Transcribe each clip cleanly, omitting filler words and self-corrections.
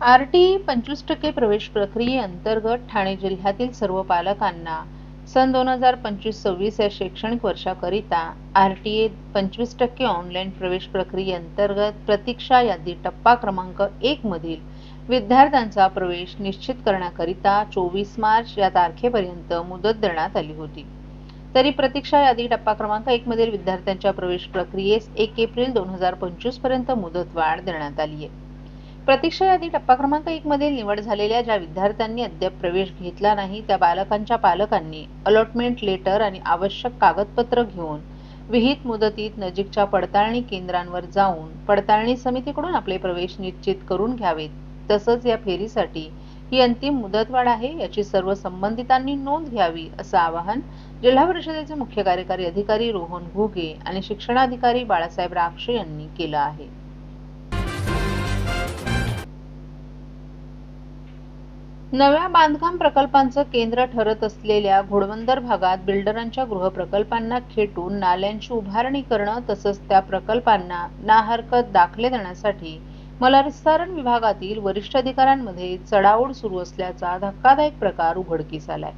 RTE 25% प्रवेश प्रक्रियेअंतर्गत ठाणे जिल्ह्यातील सर्व पालकांना सन 2025-26 या शैक्षणिक वर्षाकरिता आरटीए 25% ऑनलाईन प्रवेश प्रक्रियेअंतर्गत प्रतीक्षा यादी टप्पा क्रमांक 1 मधील विद्यार्थ्यांचा प्रवेश निश्चित करण्याकरिता 24 मार्च या तारखेपर्यंत मुदत देण्यात आली होती. तरी प्रतीक्षा यादी टप्पा क्रमांक 1 मधील विद्यार्थ्यांच्या प्रवेश प्रक्रियेस 1 एप्रिल 2025 पर्यंत मुदतवाढ देण्यात आली आहे. प्रतीक्षा यादी टप्पा क्रमांक 1 मधील निवड झालेल्या ज्या विद्यार्थ्यांनी अद्याप प्रवेश घेतला नाही त्या बालकांच्या पालकांनी अलॉटमेंट लेटर आणि आवश्यक कागदपत्र घेऊन विहित मुदतीत नजीकच्या पडताळणी केंद्रांवर जाऊन पडताळणी समितीकडून आपले प्रवेश निश्चित करून घ्यावेत. तसंच या फेरीसाठी ही अंतिम मुदतवाढ आहे याची सर्व संबंधितांनी नोंद घ्यावी असं आवाहन जिल्हा परिषदेचे मुख्य कार्यकारी अधिकारी रोहन घुगे आणि शिक्षणाधिकारी बाळासाहेब राक्षे यांनी केलं आहे. नव्या बांधकाम प्रकल्पांचं केंद्र ठरत असलेल्या घोडबंदर भागात बिल्डरांच्या गृहप्रकल्पांना खेटून नाल्यांची उभारणी करणं तसंच त्या प्रकल्पांना नाहरकत दाखले देण्यासाठी मलविस्तारण विभागातील वरिष्ठ अधिकाऱ्यांमध्ये चढाओढ सुरू असल्याचा धक्कादायक प्रकार उघडकीस आलाय.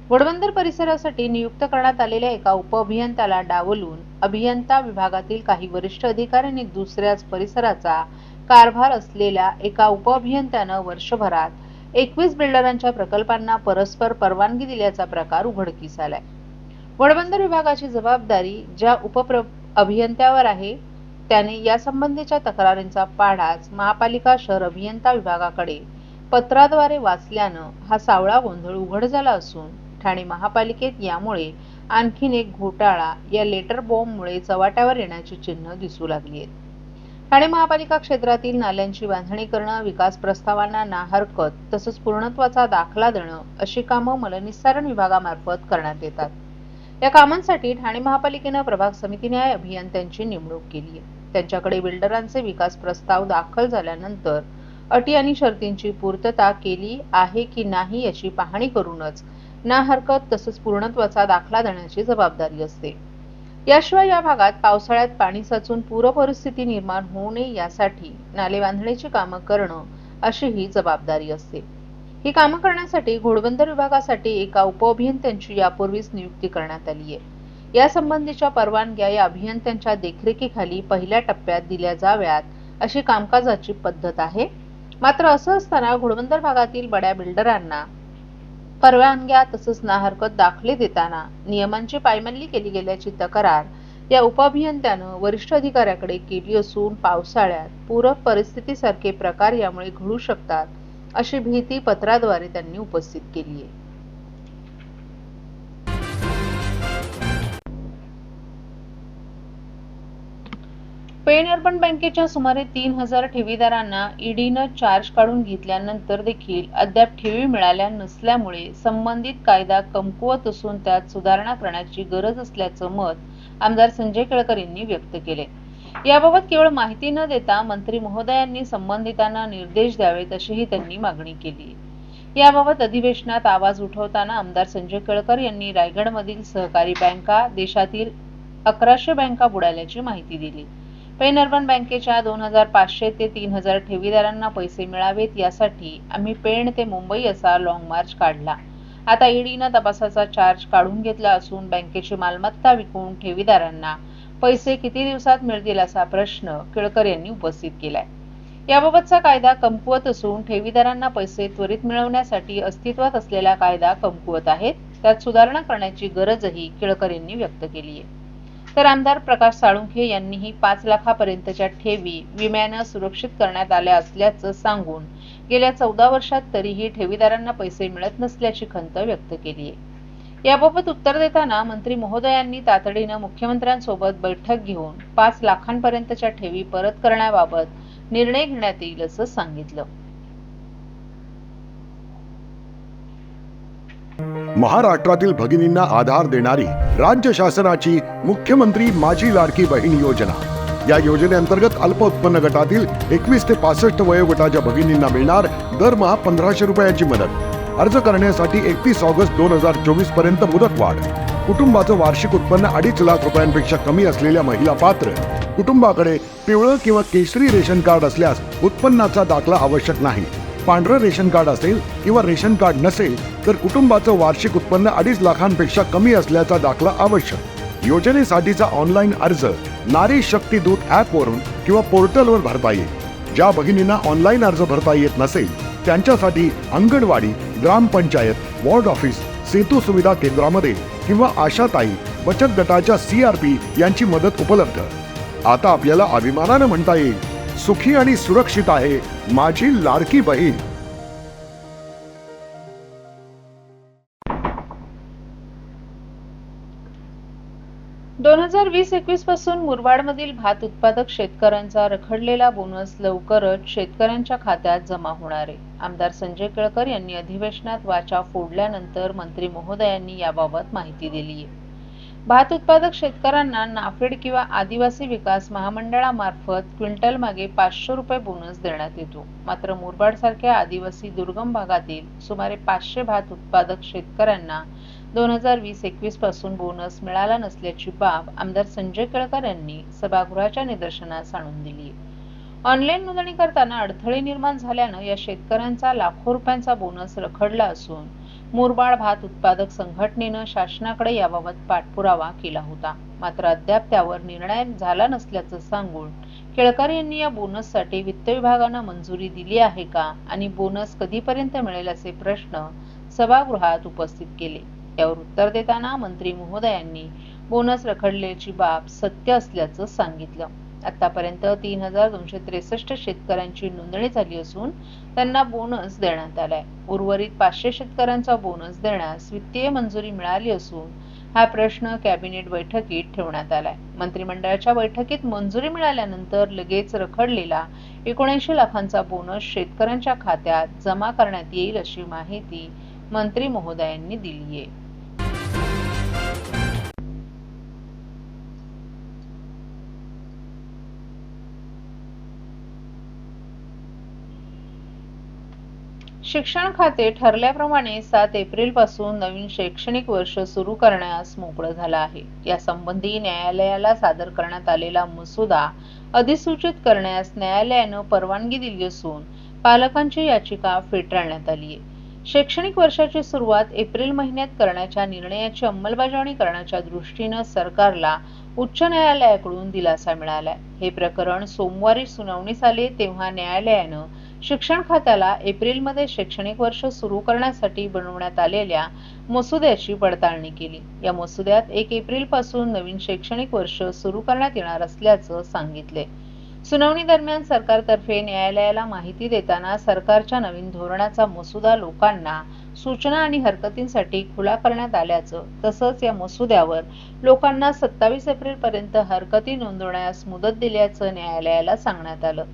घोडबंदर परिसरासाठी नियुक्त करण्यात आलेल्या एका उपअभियंत्याला डावलून अभियंता विभागातील काही वरिष्ठ अधिकाऱ्यांनी दुसऱ्याच परिसराचा कारभार असलेल्या एका उपअभियंत्यानं वर्षभरात 21 बिल्डरांच्या प्रकल्पांना परस्पर परवानगी दिल्याचा प्रकार उघडकीस आलाय. घोडबंदर विभागाची जबाबदारी ज्या अभियंत्यावर आहे त्याने यासंबंधीच्या तक्रारींचा पाढाच महापालिका शहर अभियंता विभागाकडे पत्राद्वारे वाचल्यानं हा सावळा गोंधळ उघड झाला असून ठाणे महापालिकेत यामुळे आणखीन एक घोटाळा या लेटर बॉम्बमुळे चव्हाट्यावर येण्याची चिन्ह दिसू लागली आहेत. ठाणे महापालिका क्षेत्रातील नाल्यांची बांधणी करणं, विकास प्रस्तावांना नाहरकत तसंच पूर्णत्वाचा दाखला देणं अशी कामं मलनिस्सारण विभागामार्फत करण्यात येतात. या कामांसाठी ठाणे महापालिकेनं प्रभाग समिती न्याय अभियंत्यांची नेमणूक केली आहे. त्यांच्याकडे बिल्डरांचे विकास प्रस्ताव दाखल झाल्यानंतर अटी आणि शर्तींची पूर्तता केली आहे की नाही याची पाहणी करूनच नाहरकत तसंच पूर्णत्वाचा दाखला देण्याची जबाबदारी असते. याशिवाय या भागात पावसाळ्यात पाणी साचून पूर परिस्थिती निर्माण होऊ नये यासाठी नाले बांधणीची कामं करणं अशी ही जबाबदारी असते. ही कामं करण्यासाठी घोडबंदर विभागासाठी एका उपअभियंत्यांची यापूर्वीच नियुक्ती करण्यात आली आहे. यासंबंधीच्या परवानग्या या अभियंत्यांच्या देखरेखीखाली पहिल्या टप्प्यात दिल्या जाव्यात अशी कामकाजाची पद्धत आहे. मात्र असं असताना घोडबंदर भागातील बड्या बिल्डरांना परवानग्या तसंच नाहरकत दाखले देताना नियमांची पायमल्ली केली गेल्याची तक्रार या उपअभियंत्यानं वरिष्ठ अधिकाऱ्याकडे केली असून पावसाळ्यात पूर परिस्थितीसारखे प्रकार यामुळे घडू शकतात अशी भीती पत्राद्वारे त्यांनी उपस्थित केली आहे. पेण अर्बन बँकेच्या सुमारे 3000 ठेवीदारांना ईडीनं चार्ज काढून घेतल्यानंतर देखील अद्याप ठेवी मिळाल्या नसल्यामुळे संबंधित कायदा कमकुवत असून त्यात सुधारणा करण्याची गरज असल्याचं मत आमदार संजय केळकर यांनी व्यक्त केले. याबाबत केवळ माहिती न देता मंत्री महोदयांनी संबंधितांना निर्देश द्यावेत अशीही त्यांनी मागणी केली. याबाबत अधिवेशनात आवाज उठवताना आमदार संजय केळकर यांनी रायगडमधील सहकारी बँका देशातील 1100 बँका बुडाल्याची माहिती दिली. पेण अर्बन बँकेच्या 2500 ते 3000 ठेवीदारांना पैसे मिळावेत यासाठी आम्ही पेण ते मुंबई असा लॉंग मार्च काढला. आता ईडीनं तपासाचा चार्ज काढून घेतला असून बँकेची मालमत्ता विकून ठेवीदारांना पैसे किती दिवसात मिळतील असा प्रश्न केळकर यांनी उपस्थित केलाय. याबाबतचा कायदा कमकुवत असून ठेवीदारांना पैसे त्वरित मिळवण्यासाठी अस्तित्वात असलेला कायदा कमकुवत आहेत. त्यात सुधारणा करण्याची गरजही केळकर यांनी व्यक्त केली आहे. तर आमदार प्रकाश साळुंखे यांनीही 5 लाखापर्यंतच्या ठेवी विम्यानं सुरक्षित करण्यात आल्या असल्याचं सांगून गेल्या 14 वर्षात तरीही ठेवीदारांना पैसे मिळत नसल्याची खंत व्यक्त केली आहे. याबाबत उत्तर देताना मंत्री महोदयांनी तातडीनं मुख्यमंत्र्यांसोबत बैठक घेऊन 5 लाखांपर्यंतच्या ठेवी परत करण्याबाबत निर्णय घेण्यात येईल असं सांगितलं. महाराष्ट्रातील भगिनींना आधार देणारी राज्य शासनाची मुख्यमंत्री माझी लाडकी बहीण योजना. या योजनेअंतर्गत अल्प उत्पन्न गटातील 21 ते 65 वयोगटाच्या भगिनींना मिळणार दरमहा 1500 रुपयांची मदत. अर्ज करण्यासाठी 31 ऑगस्ट 2024 पर्यंत मुदतवाढ. कुटुंबाचं वार्षिक उत्पन्न 2.5 लाख रुपयांपेक्षा कमी असलेल्या महिला पात्र. कुटुंबाकडे पिवळं किंवा केशरी रेशन कार्ड असल्यास उत्पन्नाचा दाखला आवश्यक नाही. पांढरं रेशन कार्ड असेल किंवा रेशन कार्ड नसेल तर कुटुंबाचं वार्षिक उत्पन्न 2.5 लाखांपेक्षा कमी असल्याचा दाखला आवश्यक. योजनेसाठीचा ऑनलाईन अर्ज नारी शक्ती दूत ॲप वरून किंवा पोर्टलवर भरता येईल. ज्या भगिनींना ऑनलाईन अर्ज भरता येत नसेल त्यांच्यासाठी अंगणवाडी, ग्रामपंचायत, वॉर्ड ऑफिस, सेतू सुविधा केंद्रामध्ये किंवा आशाताई बचत गटाच्या CRP यांची मदत उपलब्ध. आता आपल्याला अभिमानानं म्हणता येईल, सुखी आणि सुरक्षित आहे माझी लाडकी बहीण. दोन 2020-21 पासून मुरबाडमधील भात उत्पादक शेतकऱ्यांचा रखडलेला बोनस लवकरच शेतकऱ्यांच्या खात्यात जमा होणार आहे. आमदार संजय केळकर यांनी अधिवेशनात वाचा फोडल्यानंतर मंत्री महोदयांनी याबाबत माहिती दिली आहे. भात उत्पादक शेतकऱ्यांना नाफेड किंवा आदिवासी विकास महामंडळामार्फत क्विंटल मागे 500 रुपये बोनस देण्यात येतो. मात्र मुरबाड सारख्या आदिवासी दुर्गम भागातील सुमारे 500 भात उत्पादक शेतकऱ्यांना 2020-21 पासून बोनस मिळाला नसल्याची बाब आमदार संजय केळकर यांनी सभागृहाच्या निदर्शनास आणून दिली. ऑनलाईन नोंदणी करताना अडथळे निर्माण झाल्यानं या शेतकऱ्यांचा लाखो रुपयांचा बोनस रखडला असून मुरबाड भात उत्पादक संघटनेनं शासनाकडे याबाबत पाठपुरावा केला होता. मात्र अद्याप त्यावर निर्णय झाला नसल्याचं सांगून केळकर यांनी या बोनससाठी वित्त विभागानं मंजुरी दिली आहे का आणि बोनस कधीपर्यंत मिळेल असे प्रश्न सभागृहात उपस्थित केले. यावर उत्तर देताना मंत्री महोदयांनी बोनस रखडल्याची बाब सत्य असल्याचं सांगितलं. आतापर्यंत 3263 शेतकऱ्यांची नोंदणी झाली असून त्यांना बोनस देण्यात आलाय. उर्वरित 500 शेतकऱ्यांचा बोनस देण्यास वित्तीय मंजुरी मिळाली असून हा प्रश्न कॅबिनेट बैठकीत ठेवण्यात आलाय. मंत्रिमंडळाच्या बैठकीत मंजुरी मिळाल्यानंतर लगेच रखडलेला 79 लाखांचा बोनस शेतकऱ्यांच्या खात्यात जमा करण्यात येईल अशी माहिती मंत्री महोदयांनी दिली आहे. शिक्षण खाते ठरल्याप्रमाणे 7 एप्रिल पासून नवीन शैक्षणिक वर्ष सुरू करण्यास मोकळं झालं आहे. यासंबंधी न्यायालयाला सादर करण्यात आलेला मसुदा अधिसूचित करण्यास न्यायालयानं परवानगी दिली असून पालकांची याचिका फेटाळण्यात आली आहे. शैक्षणिक वर्षाची सुरुवात एप्रिल महिन्यात करण्याच्या निर्णयाची अंमलबजावणी करण्याच्या दृष्टीनं सरकारला उच्च न्यायालयाकडून दिलासा मिळालाय. हे प्रकरण सोमवारी सुनावणीस आले तेव्हा न्यायालयानं शिक्षण खात्याला एप्रिलमध्ये शैक्षणिक वर्ष सुरू करण्यासाठी बनवण्यात आलेल्या मसुद्याची पडताळणी केली. या मसुद्यात 1 एप्रिल पासून नवीन शैक्षणिक वर्ष सुरू करण्यात येणार असल्याचं सांगितले. सुनावणी दरम्यान सरकारतर्फे न्यायालयाला माहिती देताना सरकारच्या नवीन धोरणाचा मसुदा लोकांना सूचना आणि हरकतींसाठी खुला करण्यात आल्याचं तसंच या मसुद्यावर लोकांना 27 एप्रिल पर्यंत हरकती नोंदवण्यास मुदत दिल्याचं न्यायालयाला सांगण्यात आलं.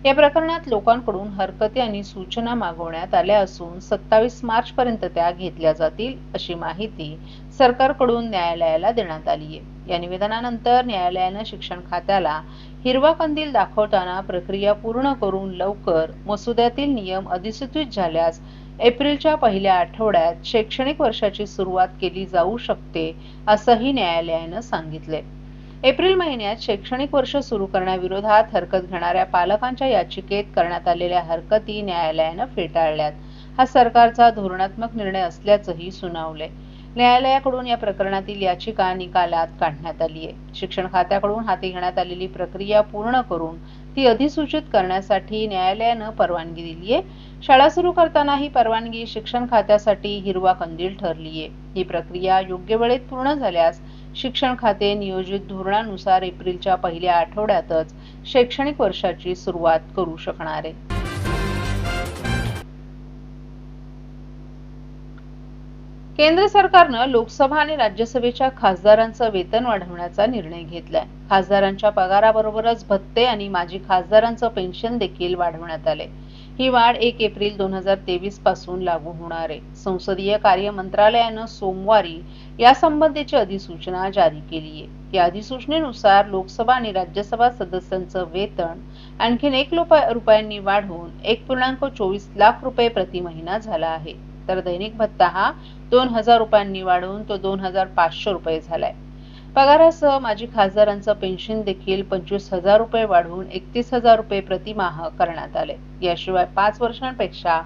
या प्रकरणात लोकांकडून हरकती आणि सूचना मागवण्यात आल्या असून 27 मार्च पर्यंत त्या घेतल्या जातील अशी माहिती सरकारकडून न्यायालयाला देण्यात आली आहे. या निवेदनानंतर न्यायालयानं शिक्षण खात्याला हिरवा कंदील दाखवताना प्रक्रिया पूर्ण करून लवकर मसुद्यातील नियम अधिसूचित झाल्यास एप्रिलच्या पहिल्या आठवड्यात शैक्षणिक वर्षाची सुरुवात केली जाऊ शकते असंही न्यायालयानं सांगितले. एप्रिल महिन्यात शैक्षणिक वर्ष सुरू करण्याविरोधात हरकत घेणाऱ्या पालकांच्या याचिकेत करण्यात आलेल्या हरकती न्यायालयानं फेटाळल्यात. हा सरकारचा धोरणात्मक निर्णय असल्याचंही सुनावलंय. न्यायालयाकडून या प्रकरणातील याचिका निकालात काढण्यात आली आहे. शिक्षण खात्याकडून हाती घेण्यात आलेली प्रक्रिया पूर्ण करून ती अधिसूचित करण्यासाठी न्यायालयानं परवानगी दिली आहे. शाळा सुरू करताना ही परवानगी शिक्षण खात्यासाठी हिरवा कंदील ठरली आहे. ही प्रक्रिया योग्य वेळेत पूर्ण झाल्यास शिक्षण खाते नियोजित धोरणानुसार एप्रिलच्या पहिल्या आठवड्यातच शैक्षणिक वर्षाची सुरुवात करू शकणार आहे. केंद्र सरकारनं लोकसभा आणि राज्यसभेच्या खासदारांचं वेतन वाढवण्याचा निर्णय घेतलाय. खासदारांच्या पगाराबरोबरच भत्ते आणि माजी खासदारांचं पेन्शन देखील वाढवण्यात आले. ही वाढ 1 एप्रिल 2023 पासून लागू होणार आहे. संसदीय कार्य मंत्रालयानं सोमवारी यासंबंधीची अधिसूचना जारी केली आहे. या अधिसूचनेनुसार लोकसभा आणि राज्यसभा सदस्यांचं वेतन आणखी 1 रुपयांनी वाढवून 1.24 लाख रुपये प्रति महिना झाला आहे. तर दैनिक भत्ता हा 2000 रुपयांनी वाढवून तो 2500 रुपये झालाय. पगारासह माजी खासदारांचं पेन्शन देखील 25,000 रुपये वाढवून 31,000 रुपये प्रतिमाह करण्यात आले. याशिवाय 5 वर्षांपेक्षा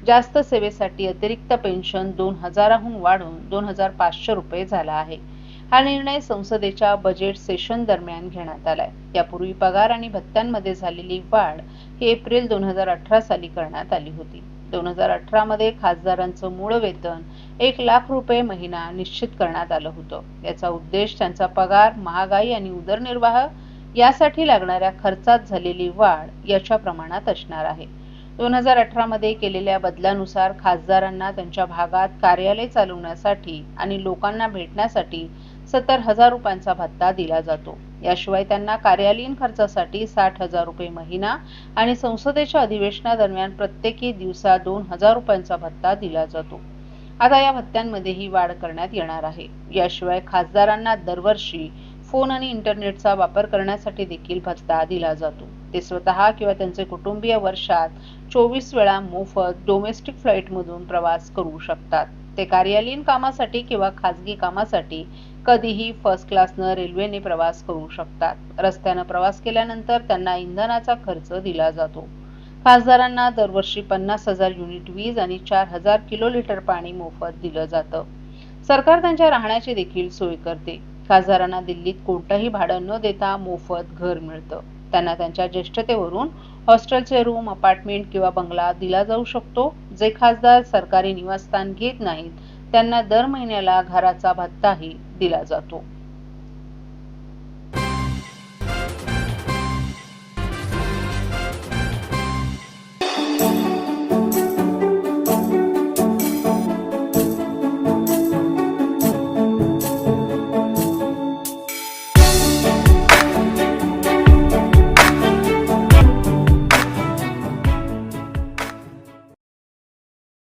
जास्त सेवेसाठी अतिरिक्त पेन्शन 2,000हून वाढून 2,500 रुपये झाला आहे. हा निर्णय संसदेच्या बजेट सेशन दरम्यान घेण्यात आलाय. यापूर्वी पगार आणि भत्त्यांमध्ये झालेली वाढ ही एप्रिल 2018 साली करण्यात आली होती. 2018 मध्ये खासदारांचं मूळ वेतन 1,00,000 रुपये महिना निश्चित करण्यात आलं होतं. याचा उद्देश त्यांचा पगार, महागाई आणि उदरनिर्वाह यासाठी लागणाऱ्या खर्चात झालेली वाढ याच्या प्रमाणात असणार आहे. 2018 मध्ये केलेल्या बदलानुसार खासदारांना त्यांच्या भागात कार्यालय चालवण्यासाठी आणि लोकांना भेटण्यासाठी 70,000 रुपयांचा भत्ता दिला जातो. याशिवाय त्यांना कार्यालयीन खर्चासाठी 60,000 रुपये महिना आणि संसदेच्या अधिवेशनादरम्यान प्रत्येकी दिवसा 2,000 रुपयांचा भत्ता दिला जातो. आता या भत्त्यांमध्येही वाढ करण्यात येणार आहे. याशिवाय खासदारांना दरवर्षी फोन आणि इंटरनेटचा वापर करण्यासाठी देखील भत्ता दिला जातो. ते स्वतः किंवा त्यांचे कुटुंबीय वर्षात 24 वेळा मोफत डोमेस्टिक फ्लाईटमधून प्रवास करू शकतात. ते कार्यालयीन कामासाठी किंवा खासगी कामासाठी कधीही फर्स्ट क्लासनं रेल्वेने प्रवास करू शकतात. रस्त्यानं प्रवास केल्यानंतर त्यांना इंधनाचा खर्च दिला जातो. खासदारांना दरवर्षी 50,000 युनिट वीज आणि 4,000 किलोलिटर पाणी मोफत दिलं जातं. सरकार त्यांच्या राहण्याची देखील सोय करते. खासदारांना दिल्लीत कोणतंही भाडं न देता मोफत घर मिळतं. त्यांना त्यांच्या ज्येष्ठतेवरून हॉस्टेलचे रूम, अपार्टमेंट किंवा बंगला दिला जाऊ शकतो. जे खासदार सरकारी निवासस्थान घेत नाहीत त्यांना दर महिन्याला घराचा भत्ताही दिला जातो.